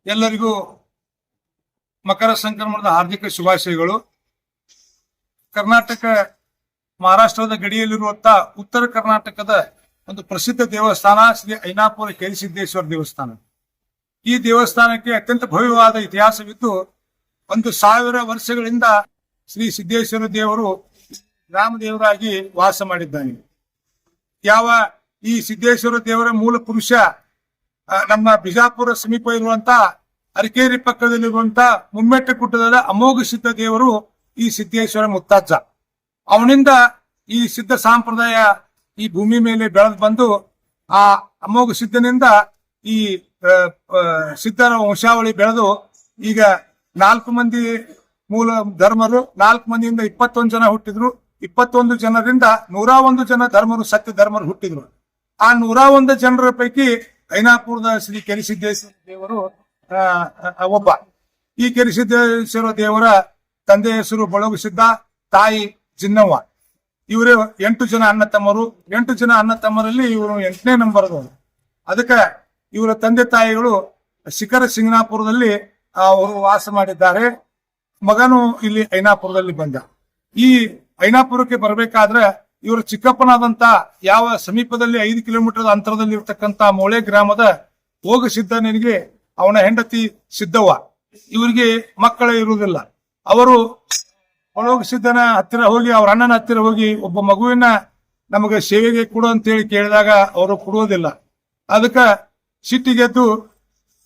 ಎಲ್ಲರಿಗೂ ಮಕರ ಸಂಕ್ರಮಣದ ಹಾರ್ದಿಕ ಶುಭಾಶಯಗಳು. ಕರ್ನಾಟಕ ಮಹಾರಾಷ್ಟ್ರದ ಗಡಿಯಲ್ಲಿರುವಂತಹ ಉತ್ತರ ಕರ್ನಾಟಕದ ಒಂದು ಪ್ರಸಿದ್ಧ ದೇವಸ್ಥಾನ ಶ್ರೀ ಐನಾಪುರ ಕೇರಿಸಿದ್ದೇಶ್ವರ ದೇವಸ್ಥಾನ. ಈ ದೇವಸ್ಥಾನಕ್ಕೆ ಅತ್ಯಂತ ಭವ್ಯವಾದ ಇತಿಹಾಸವಿದ್ದು 1000 ವರ್ಷಗಳಿಂದ ಶ್ರೀ ಸಿದ್ದೇಶ್ವರ ದೇವರು ಗ್ರಾಮ ದೇವರಾಗಿ ವಾಸ ಮಾಡಿದ್ದಾನೆ. ಈ ಸಿದ್ದೇಶ್ವರ ದೇವರ ಮೂಲ ಪುರುಷ ನಮ್ಮ ಬಿಜಾಪುರ ಸಮೀಪ ಇರುವಂತಹ ಅರಕೇರಿ ಪಕ್ಕದಲ್ಲಿರುವಂತಹ ಮುಮ್ಮೆಟ್ಟ ಗುಡ್ಡದ ಅಮೋಘ ಸಿದ್ಧ ದೇವರು ಈ ಸಿದ್ದೇಶ್ವರ ಮುತ್ತಜ್ಜ. ಅವನಿಂದ ಈ ಸಿದ್ಧ ಸಂಪ್ರದಾಯ ಈ ಭೂಮಿ ಮೇಲೆ ಬೆಳೆದು ಬಂದು ಆ ಅಮೋಘ ಸಿದ್ಧನಿಂದ ಈ ಸಿದ್ಧರ ವಂಶಾವಳಿ ಬೆಳೆದು ಈಗ 4 ಮಂದಿ ಮೂಲ ಧರ್ಮರು, 4 ಮಂದಿಯಿಂದ 21 ಜನ ಹುಟ್ಟಿದ್ರು. 21 ಜನರಿಂದ 101 ಜನ ಧರ್ಮರು, ಸತ್ಯ ಧರ್ಮರು ಹುಟ್ಟಿದ್ರು. ಆ 101 ಜನರ ಪೈಕಿ ಐನಾಪುರದ ಶ್ರೀ ಕೆರಿಸಿದ್ದೇಶ್ವರ ದೇವರು ಒಬ್ಬ. ಈ ಕೆರಿಸಿದ್ದೇಶ್ವರ ದೇವರ ತಂದೆ ಹೆಸರು ಬಳಗು ಸಿದ್ಧ, ತಾಯಿ ಜಿನ್ನವ್ವ. ಇವರು 8 ಜನ ಅಣ್ಣ ತಮ್ಮರು. 8 ಜನ ಅಣ್ಣ ತಮ್ಮರಲ್ಲಿ ಇವರು 8ನೇ ನಂಬರ್ದವರು. ಅದಕ್ಕೆ ಇವರ ತಂದೆ ತಾಯಿಗಳು ಶಿಖರ ಸಿಂಗನಾಪುರದಲ್ಲಿ ಅವರು ವಾಸ ಮಾಡಿದ್ದಾರೆ. ಮಗನು ಇಲ್ಲಿ ಐನಾಪುರದಲ್ಲಿ ಬಂದ. ಈ ಐನಾಪುರಕ್ಕೆ ಬರಬೇಕಾದ್ರೆ ಇವರು ಚಿಕ್ಕಪ್ಪನಾದಂತ ಯಾವ ಸಮೀಪದಲ್ಲಿ 5 ಕಿಲೋಮೀಟರ್ ಅಂತರದಲ್ಲಿ ಇರ್ತಕ್ಕಂತ ಮೋಳೆ ಗ್ರಾಮದ ಹೋಗ ಸಿದ್ದನಿಗೆ ಅವನ ಹೆಂಡತಿ ಸಿದ್ದವ್ವ, ಇವರಿಗೆ ಮಕ್ಕಳೇ ಇರುವುದಿಲ್ಲ. ಅವರು ಒಳಗ ಸಿದ್ದನ ಹತ್ತಿರ ಹೋಗಿ, ಅವ್ರ ಅಣ್ಣನ ಹತ್ತಿರ ಹೋಗಿ ಒಬ್ಬ ಮಗುವಿನ ನಮಗೆ ಸೇವೆಗೆ ಕೊಡು ಅಂತೇಳಿ ಕೇಳಿದಾಗ ಅವರು ಕೊಡುವುದಿಲ್ಲ. ಅದಕ್ಕ ಸಿಟ್ಟಿಗೆದ್ದು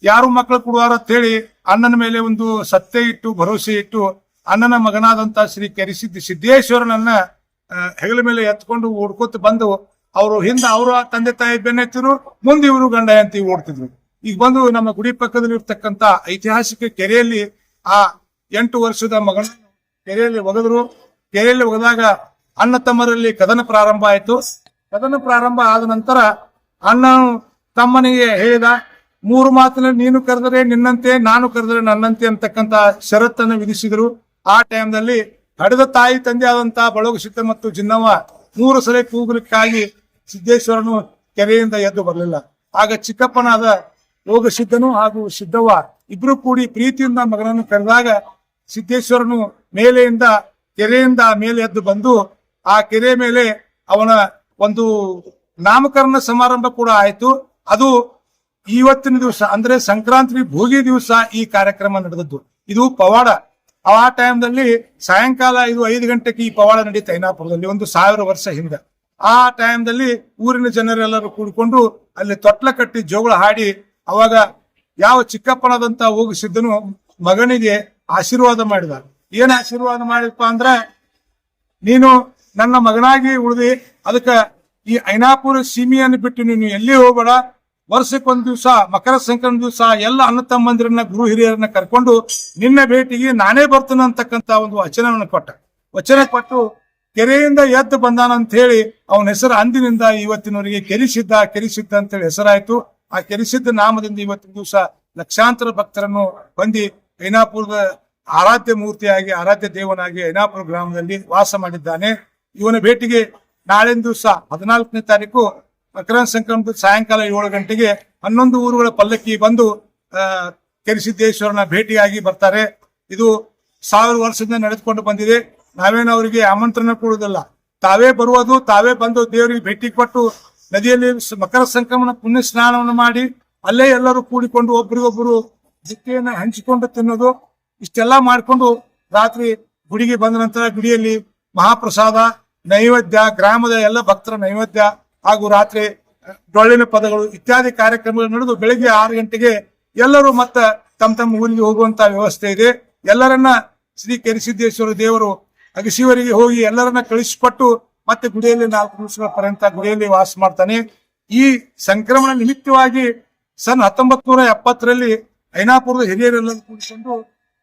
ಯಾರು ಮಕ್ಕಳು ಕೊಡುವಾರ ಅಂತೇಳಿ ಅಣ್ಣನ ಮೇಲೆ ಒಂದು ಸತ್ಯ ಇಟ್ಟು ಭರವಸೆ ಇಟ್ಟು ಅಣ್ಣನ ಮಗನಾದಂತ ಶ್ರೀ ಸಿದ್ದೇಶ್ವರನನ್ನ ಹೆಗಲ ಮೇಲೆ ಎತ್ಕೊಂಡು ಓಡ್ಕೊತ ಬಂದು ಅವರು ಹಿಂದ ಅವರ ತಂದೆ ತಾಯಿ ಬೆನ್ನೆತ್ತಿದ್ರು, ಮುಂದೆ ಇವರು ಗಂಡ ಹೆಂಡತಿ ಓಡ್ತಿದ್ರು. ಈಗ ಬಂದು ನಮ್ಮ ಗುಡಿ ಪಕ್ಕದಲ್ಲಿ ಇರ್ತಕ್ಕಂತ ಐತಿಹಾಸಿಕ ಕೆರೆಯಲ್ಲಿ ಆ 8 ವರ್ಷದ ಮಗನ ಕೆರೆಯಲ್ಲಿ ಒಗೆದ್ರು. ಕೆರೆಯಲ್ಲಿ ಒಗೆದಾಗ ಅಣ್ಣ ತಮ್ಮರಲ್ಲಿ ಕದನ ಪ್ರಾರಂಭ ಆಯ್ತು. ಕದನ ಪ್ರಾರಂಭ ಆದ ನಂತರ ಅಣ್ಣ ತಮ್ಮನಿಗೆ ಹೇಳಿದ, 3 ಮಾತಿನಲ್ಲಿ ನೀನು ಕರೆದರೆ ನಿನ್ನಂತೆ, ನಾನು ಕರೆದರೆ ನನ್ನಂತೆ ಅಂತಕ್ಕಂತ ಷರತ್ತನ್ನು ವಿಧಿಸಿದ್ರು. ಆ ಟೈಮ್ನಲ್ಲಿ ಹಡೆದ ತಾಯಿ ತಂದೆ ಆದಂತಹ ಬಳಗು ಸಿದ್ಧ ಮತ್ತು ಜಿನ್ನವ್ವ 3 ಸಲ ಕೂಗಲಿಕ್ಕಾಗಿ ಸಿದ್ದೇಶ್ವರನು ಕೆರೆಯಿಂದ ಎದ್ದು ಬರಲಿಲ್ಲ. ಆಗ ಚಿಕ್ಕಪ್ಪನಾದ ಯೋಗ ಸಿದ್ಧನು ಹಾಗೂ ಸಿದ್ದವ್ವ ಇಬ್ರು ಕೂಡಿ ಪ್ರೀತಿಯಿಂದ ಮಗನನ್ನು ಕರೆದಾಗ ಸಿದ್ದೇಶ್ವರನು ಕೆರೆಯಿಂದ ಮೇಲೆ ಎದ್ದು ಬಂದು ಆ ಕೆರೆ ಮೇಲೆ ಅವನ ಒಂದು ನಾಮಕರಣ ಸಮಾರಂಭ ಕೂಡ ಆಯ್ತು. ಅದು ಇವತ್ತಿನ ದಿವಸ ಅಂದ್ರೆ ಸಂಕ್ರಾಂತಿ ಭೋಗಿ ದಿವಸ ಈ ಕಾರ್ಯಕ್ರಮ ನಡೆದದ್ದು. ಇದು ಪವಾಡ. ಆ ಟೈಮ್ದಲ್ಲಿ ಸಾಯಂಕಾಲ 5 ಗಂಟೆಗೆ ಈ ಪವಾಡ ನಡೀತಾ ಐನಾಪುರದಲ್ಲಿ 1000 ವರ್ಷ ಹಿಂದೆ. ಆ ಟೈಮ್ದಲ್ಲಿ ಊರಿನ ಜನರೆಲ್ಲರೂ ಕೂಡಿಕೊಂಡು ಅಲ್ಲಿ ತೊಟ್ಲ ಕಟ್ಟಿ ಜೋಗಳ ಹಾಡಿ ಅವಾಗ ಯಾವ ಚಿಕ್ಕಪ್ಪನಾದಂತ ಹೋಗಿ ಸಿದ್ದನು ಮಗನಿಗೆ ಆಶೀರ್ವಾದ ಮಾಡಿದ. ಏನ್ ಆಶೀರ್ವಾದ ಮಾಡಿದಪ್ಪ ಅಂದ್ರ, ನೀನು ನನ್ನ ಮಗನಾಗಿ ಉಳಿದಿ, ಅದಕ್ಕ ಈ ಐನಾಪುರ ಸೀಮೆಯನ್ನು ಬಿಟ್ಟು ನೀನು ಎಲ್ಲಿ ಹೋಗಬೇಡ. ವರ್ಷಕ್ಕೊಂದ್ ದಿವಸ ಮಕರ ಸಂಕ್ರಾಂತಿ ದಿವಸ ಎಲ್ಲ ಅಣ್ಣ ತಮ್ಮಂದಿರನ್ನ ಗುರು ಹಿರಿಯರನ್ನ ಕರ್ಕೊಂಡು ನಿನ್ನ ಭೇಟಿಗೆ ನಾನೇ ಬರ್ತೇನೆ ಅಂತಕ್ಕಂತ ಒಂದು ವಚನ ಕೊಟ್ಟು ಕೆರೆಯಿಂದ ಎದ್ದು ಬಂದಾನಂತ ಹೇಳಿ ಅವನ ಹೆಸರು ಅಂದಿನಿಂದ ಇವತ್ತಿನವರೆಗೆ ಕೆರಿಸಿದ್ದ ಅಂತೇಳಿ ಹೆಸರಾಯ್ತು. ಆ ಕೆರಿಸಿದ್ದ ನಾಮದಿಂದ ಇವತ್ತಿನ ದಿವಸ ಲಕ್ಷಾಂತರ ಭಕ್ತರನ್ನು ಹೊಂದಿ ಐನಾಪುರದ ಆರಾಧ್ಯ ಮೂರ್ತಿಯಾಗಿ, ಆರಾಧ್ಯ ದೇವನಾಗಿ ಐನಾಪುರ ಗ್ರಾಮದಲ್ಲಿ ವಾಸ ಮಾಡಿದ್ದಾನೆ. ಇವನ ಭೇಟಿಗೆ ನಾಳಿನ ದಿವಸ 14ನೇ ತಾರೀಕು ಮಕರ ಸಂಕ್ರಾಂತಿ ಸಾಯಂಕಾಲ 7 ಗಂಟೆಗೆ 11 ಊರುಗಳ ಪಲ್ಲಕ್ಕಿ ಬಂದು ಕೆರಿಸಿದ್ದೇಶ್ವರನ ಭೇಟಿಯಾಗಿ ಬರ್ತಾರೆ. ಇದು 1000 ವರ್ಷದಿಂದ ನಡೆದುಕೊಂಡು ಬಂದಿದೆ. ನಾವೇನು ಅವರಿಗೆ ಆಮಂತ್ರಣ ಕೊಡುವುದಿಲ್ಲ, ತಾವೇ ಬರುವುದು, ತಾವೇ ಬಂದು ದೇವರಿಗೆ ಭೇಟಿ ಕೊಟ್ಟು ನದಿಯಲ್ಲಿ ಮಕರ ಸಂಕ್ರಮಣ ಪುಣ್ಯ ಸ್ನಾನವನ್ನು ಮಾಡಿ ಅಲ್ಲೇ ಎಲ್ಲರೂ ಕೂಡಿಕೊಂಡು ಒಬ್ರಿಗೊಬ್ಬರು ಜಿಕ್ಕೆಯನ್ನು ಹಂಚಿಕೊಂಡು ತಿನ್ನೋದು, ಇಷ್ಟೆಲ್ಲ ಮಾಡಿಕೊಂಡು ರಾತ್ರಿ ಗುಡಿಗೆ ಬಂದ ನಂತರ ಗುಡಿಯಲ್ಲಿ ಮಹಾಪ್ರಸಾದ, ನೈವೇದ್ಯ, ಗ್ರಾಮದ ಎಲ್ಲ ಭಕ್ತರ ನೈವೇದ್ಯ ಹಾಗೂ ರಾತ್ರಿ ಡೊಳ್ಳಿನ ಪದಗಳು ಇತ್ಯಾದಿ ಕಾರ್ಯಕ್ರಮಗಳು ನಡೆದು ಬೆಳಿಗ್ಗೆ 6 ಗಂಟೆಗೆ ಎಲ್ಲರೂ ಮತ್ತೆ ತಮ್ಮ ಊರಿಗೆ ಹೋಗುವಂತ ವ್ಯವಸ್ಥೆ ಇದೆ. ಎಲ್ಲರನ್ನ ಶ್ರೀ ಕೆರಿಸಿದ್ದೇಶ್ವರ ದೇವರು ಅಗಸಿವರಿಗೆ ಹೋಗಿ ಎಲ್ಲರನ್ನ ಕಳಿಸಿಕೊಟ್ಟು ಮತ್ತೆ ಗುಡಿಯಲ್ಲಿ 4 ದಿವಸಗಳ ಪರ್ಯಂತ ಗುಡಿಯಲ್ಲಿ ವಾಸ ಮಾಡ್ತಾನೆ. ಈ ಸಂಕ್ರಮಣ ನಿಮಿತ್ತವಾಗಿ ಸನ್ 1970ರಲ್ಲಿ ಐನಾಪುರದ ಹಿರಿಯರೆಲ್ಲರೂ ಕೂಡಿಕೊಂಡು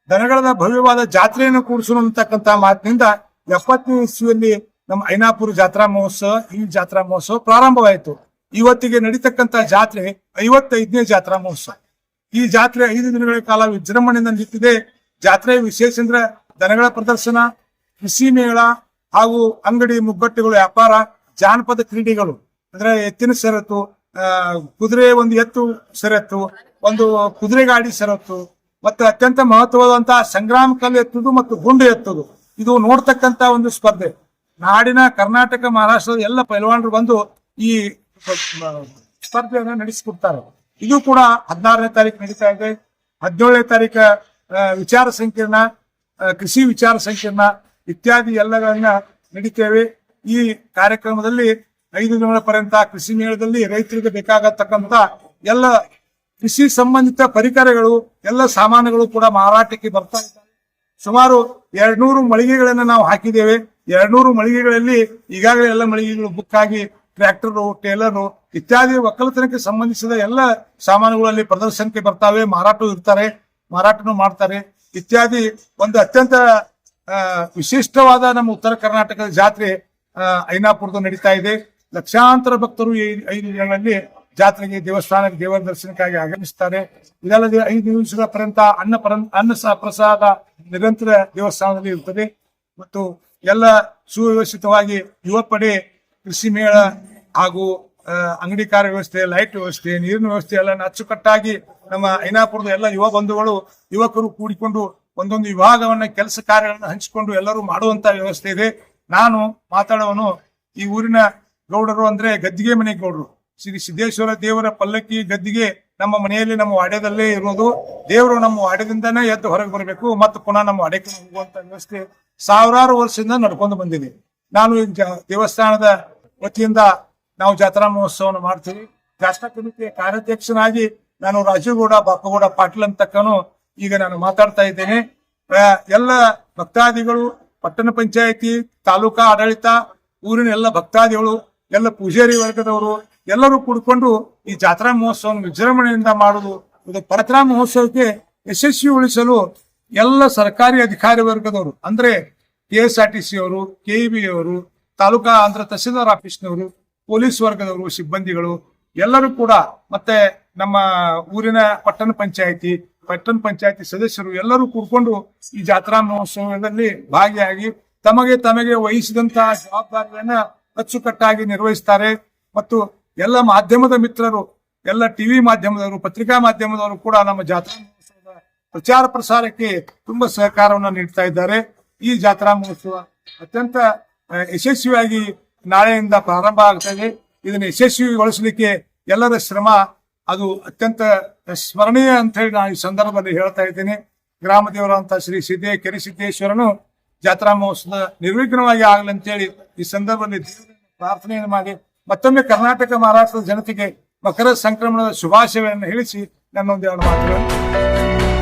ದನಗಳ ಭವ್ಯವಾದ ಜಾತ್ರೆಯನ್ನು ಕೂಡಿಸೋಣ ಅಂತಕ್ಕಂತ ಮಾತಿನಿಂದ 70ನೇ ಇಸ್ವಿಯಲ್ಲಿ ನಮ್ಮ ಐನಾಪುರ ಜಾತ್ರಾ ಮಹೋತ್ಸವ, ಈ ಜಾತ್ರಾ ಮಹೋತ್ಸವ ಪ್ರಾರಂಭವಾಯಿತು. ಇವತ್ತಿಗೆ ನಡೀತಕ್ಕಂತ ಜಾತ್ರೆ 55ನೇ ಜಾತ್ರಾ ಮಹೋತ್ಸವ. ಈ ಜಾತ್ರೆ 5 ದಿನಗಳ ಕಾಲ ವಿಜೃಂಭಣೆಯಿಂದ ನಿಂತಿದೆ. ಜಾತ್ರೆ ವಿಶೇಷ ಅಂದ್ರೆ ದನಗಳ ಪ್ರದರ್ಶನ, ಕೃಷಿ ಮೇಳ ಹಾಗೂ ಅಂಗಡಿ ಮುಗ್ಗಟ್ಟುಗಳು ವ್ಯಾಪಾರ, ಜಾನಪದ ಕ್ರೀಡೆಗಳು ಅಂದ್ರೆ ಎತ್ತಿನ ಸೆರತು, ಕುದುರೆ ಒಂದು ಎತ್ತು ಸೆರತ್ತು, ಒಂದು ಕುದುರೆ ಗಾಡಿ ಸರತ್ತು ಮತ್ತು ಅತ್ಯಂತ ಮಹತ್ವವಾದಂತಹ ಸಂಗ್ರಾಮ ಕಲ್ಲು ಎತ್ತುದು ಮತ್ತು ಗುಂಡು ಎತ್ತುದು ಇದು ನೋಡ್ತಕ್ಕಂತ ಒಂದು ಸ್ಪರ್ಧೆ. ನಾಡಿನ ಕರ್ನಾಟಕ ಮಹಾರಾಷ್ಟ್ರದ ಎಲ್ಲ ಪೈಲ್ವಾನರು ಬಂದು ಈ ಸ್ಪರ್ಧೆಯನ್ನು ನಡೆಸಿಕೊಡ್ತಾರೆ. ಇದು ಕೂಡ 16ನೇ ತಾರೀಕು ನಡೀತಾ ಇದೆ. 17ನೇ ತಾರೀಕ ವಿಚಾರ ಸಂಕಿರಣ, ಕೃಷಿ ವಿಚಾರ ಸಂಕಿರಣ ಇತ್ಯಾದಿ ಎಲ್ಲಗಳನ್ನ ನಡೀತೇವೆ. ಈ ಕಾರ್ಯಕ್ರಮದಲ್ಲಿ 5 ದಿನಗಳ ಪರ್ಯಂತ ಕೃಷಿ ಮೇಳದಲ್ಲಿ ರೈತರಿಗೆ ಬೇಕಾಗತಕ್ಕಂತ ಎಲ್ಲ ಕೃಷಿ ಸಂಬಂಧಿತ ಪರಿಕರಗಳು ಎಲ್ಲ ಸಾಮಾನುಗಳು ಕೂಡ ಮಾರಾಟಕ್ಕೆ ಬರ್ತಾ ಇದ್ದಾವೆ. ಸುಮಾರು 200 ಮಳಿಗೆಗಳನ್ನು ನಾವು ಹಾಕಿದ್ದೇವೆ. 200 ಮಳಿಗೆಗಳಲ್ಲಿ ಈಗಾಗಲೇ ಎಲ್ಲ ಮಳಿಗೆಗಳು ಬುಕ್ ಆಗಿ ಟ್ರ್ಯಾಕ್ಟರು, ಟೇಲರು ಇತ್ಯಾದಿ ಒಕ್ಕಲತನಕ್ಕೆ ಸಂಬಂಧಿಸಿದ ಎಲ್ಲ ಸಾಮಾನುಗಳಲ್ಲಿ ಪ್ರದರ್ಶನಕ್ಕೆ ಬರ್ತಾವೆ. ಮಾರಾಟನೂ ಮಾಡ್ತಾರೆ ಇತ್ಯಾದಿ. ಒಂದು ಅತ್ಯಂತ ವಿಶಿಷ್ಟವಾದ ನಮ್ಮ ಉತ್ತರ ಕರ್ನಾಟಕದ ಜಾತ್ರೆ ಐನಾಪುರದ ನಡೀತಾ ಇದೆ. ಲಕ್ಷಾಂತರ ಭಕ್ತರು ಈ 5 ದಿನಗಳಲ್ಲಿ ಜಾತ್ರೆಗೆ ದೇವಸ್ಥಾನಕ್ಕೆ ದೇವರ ದರ್ಶನಕ್ಕಾಗಿ ಆಗಮಿಸುತ್ತಾರೆ. ಇದಲ್ಲದೆ 5 ದಿವಸಗಳ ಪರ್ಯಂತ ಅನ್ನ ಪ್ರಸಾದ ನಿರಂತರ ದೇವಸ್ಥಾನದಲ್ಲಿ ಇರುತ್ತದೆ. ಮತ್ತು ಎಲ್ಲ ಸುವ್ಯವಸ್ಥಿತವಾಗಿ ಯುವ ಪಡೆ, ಕೃಷಿ ಮೇಳ ಹಾಗೂ ಅಂಗಡಿ ಕಾರ ವ್ಯವಸ್ಥೆ, ಲೈಟ್ ವ್ಯವಸ್ಥೆ, ನೀರಿನ ವ್ಯವಸ್ಥೆ ಎಲ್ಲ ಅಚ್ಚುಕಟ್ಟಾಗಿ ನಮ್ಮ ಐನಾಪುರದ ಎಲ್ಲ ಯುವಕರು ಕೂಡಿಕೊಂಡು ಒಂದೊಂದು ವಿಭಾಗವನ್ನ ಕೆಲಸ ಕಾರ್ಯಗಳನ್ನು ಹಂಚಿಕೊಂಡು ಎಲ್ಲರೂ ಮಾಡುವಂತ ವ್ಯವಸ್ಥೆ ಇದೆ. ನಾನು ಮಾತಾಡುವನು ಈ ಊರಿನ ಗೌಡರು ಅಂದ್ರೆ ಗದ್ದಿಗೆ ಮನೆ ಗೌಡರು. ಶ್ರೀ ಸಿದ್ದೇಶ್ವರ ದೇವರ ಪಲ್ಲಕ್ಕಿ ಗದ್ದಿಗೆ ನಮ್ಮ ಮನೆಯಲ್ಲಿ ನಮ್ಮ ವಾಡ್ಯದಲ್ಲೇ ಇರೋದು. ದೇವರು ನಮ್ಮ ವಾಡ್ಯದಿಂದನೇ ಎದ್ದು ಹೊರಗೆ ಬರಬೇಕು ಮತ್ತು ಪುನಃ ನಮ್ಮ ವಾಡ್ಯಕ್ಕೆ ಹೋಗುವಂತ ವ್ಯವಸ್ಥೆ ಸಾವಿರಾರು ವರ್ಷದಿಂದ ನಡ್ಕೊಂಡು ಬಂದಿದೆ. ನಾನು ಈ ದೇವಸ್ಥಾನದ ವತಿಯಿಂದ ನಾವು ಜಾತ್ರಾ ಮಹೋತ್ಸವವನ್ನು ಮಾಡ್ತೀವಿ. ಜಾತ್ರಾ ಸಮಿತಿಯ ಕಾರ್ಯಾಧ್ಯಕ್ಷನಾಗಿ ನಾನು ರಾಜೀವ್ಗೌಡ ಬಾಪಗೌಡ ಪಾಟೀಲ್ ಅಂತಕ್ಕನು ಈಗ ನಾನು ಮಾತಾಡ್ತಾ ಇದ್ದೇನೆ. ಎಲ್ಲ ಭಕ್ತಾದಿಗಳು, ಪಟ್ಟಣ ಪಂಚಾಯತಿ, ತಾಲೂಕಾ ಆಡಳಿತ, ಊರಿನ ಎಲ್ಲ ಭಕ್ತಾದಿಗಳು, ಎಲ್ಲ ಪೂಜಾರಿ ವರ್ಗದವರು ಎಲ್ಲರೂ ಕೂಡಿಕೊಂಡು ಈ ಜಾತ್ರಾ ಮಹೋತ್ಸವವನ್ನು ವಿಜೃಂಭಣೆಯಿಂದ ಮಾಡುವುದು. ಇದು ಜಾತ್ರಾ ಮಹೋತ್ಸವಕ್ಕೆ ಯಶಸ್ವಿಗೊಳಿಸಲು ಎಲ್ಲ ಸರ್ಕಾರಿ ಅಧಿಕಾರಿ ವರ್ಗದವರು ಅಂದ್ರೆ KSRTC ಅವರು, KEB ಅವರು, ತಾಲೂಕಾ ಆಂಧ್ರ ತಹಸೀಲ್ದಾರ್ ಆಫೀಸ್ನವರು, ಪೊಲೀಸ್ ವರ್ಗದವರು, ಸಿಬ್ಬಂದಿಗಳು ಎಲ್ಲರೂ ಕೂಡ, ಮತ್ತೆ ನಮ್ಮ ಊರಿನ ಪಟ್ಟಣ ಪಂಚಾಯತಿ ಸದಸ್ಯರು ಎಲ್ಲರೂ ಕೂಡ್ಕೊಂಡು ಈ ಜಾತ್ರಾ ಮಹೋತ್ಸವದಲ್ಲಿ ಭಾಗಿಯಾಗಿ ತಮಗೆ ವಹಿಸಿದಂತಹ ಜವಾಬ್ದಾರಿಯನ್ನ ಅಚ್ಚುಕಟ್ಟಾಗಿ ನಿರ್ವಹಿಸ್ತಾರೆ. ಮತ್ತು ಎಲ್ಲ ಮಾಧ್ಯಮದ ಮಿತ್ರರು, ಎಲ್ಲ ಟಿವಿ ಮಾಧ್ಯಮದವರು, ಪತ್ರಿಕಾ ಮಾಧ್ಯಮದವರು ಕೂಡ ನಮ್ಮ ಜಾತ್ರಾ ಮಹೋತ್ಸವದ ಪ್ರಚಾರ ಪ್ರಸಾರಕ್ಕೆ ತುಂಬಾ ಸಹಕಾರವನ್ನು ನೀಡ್ತಾ ಇದ್ದಾರೆ. ಈ ಜಾತ್ರಾ ಮಹೋತ್ಸವ ಅತ್ಯಂತ ಯಶಸ್ವಿಯಾಗಿ ನಾಳೆಯಿಂದ ಪ್ರಾರಂಭ ಆಗ್ತಾ ಇದೆ. ಇದನ್ನು ಯಶಸ್ವಿಗೊಳಿಸಲಿಕ್ಕೆ ಎಲ್ಲರ ಶ್ರಮ ಅದು ಅತ್ಯಂತ ಸ್ಮರಣೀಯ ಅಂತ ಹೇಳಿ ನಾನು ಈ ಸಂದರ್ಭದಲ್ಲಿ ಹೇಳ್ತಾ ಇದ್ದೇನೆ. ಗ್ರಾಮ ದೇವರಂತ ಶ್ರೀ ಕೆರಿಸಿದ್ದೇಶ್ವರನು ಜಾತ್ರಾ ಮಹೋತ್ಸವ ನಿರ್ವಿಘ್ನವಾಗಿ ಆಗಲಂತೇಳಿ ಈ ಸಂದರ್ಭದಲ್ಲಿ ಪ್ರಾರ್ಥನೆಯನ್ನು ಮಾಡಿ ಮತ್ತೊಮ್ಮೆ ಕರ್ನಾಟಕ ಮಹಾರಾಷ್ಟ್ರದ ಜನತೆಗೆ ಮಕರ ಸಂಕ್ರಮಣದ ಶುಭಾಶಯಗಳನ್ನು ಹೇಳಿಸಿ ನನ್ನೊಂದೆರಡು ಮಾತುಗಳನ್ನು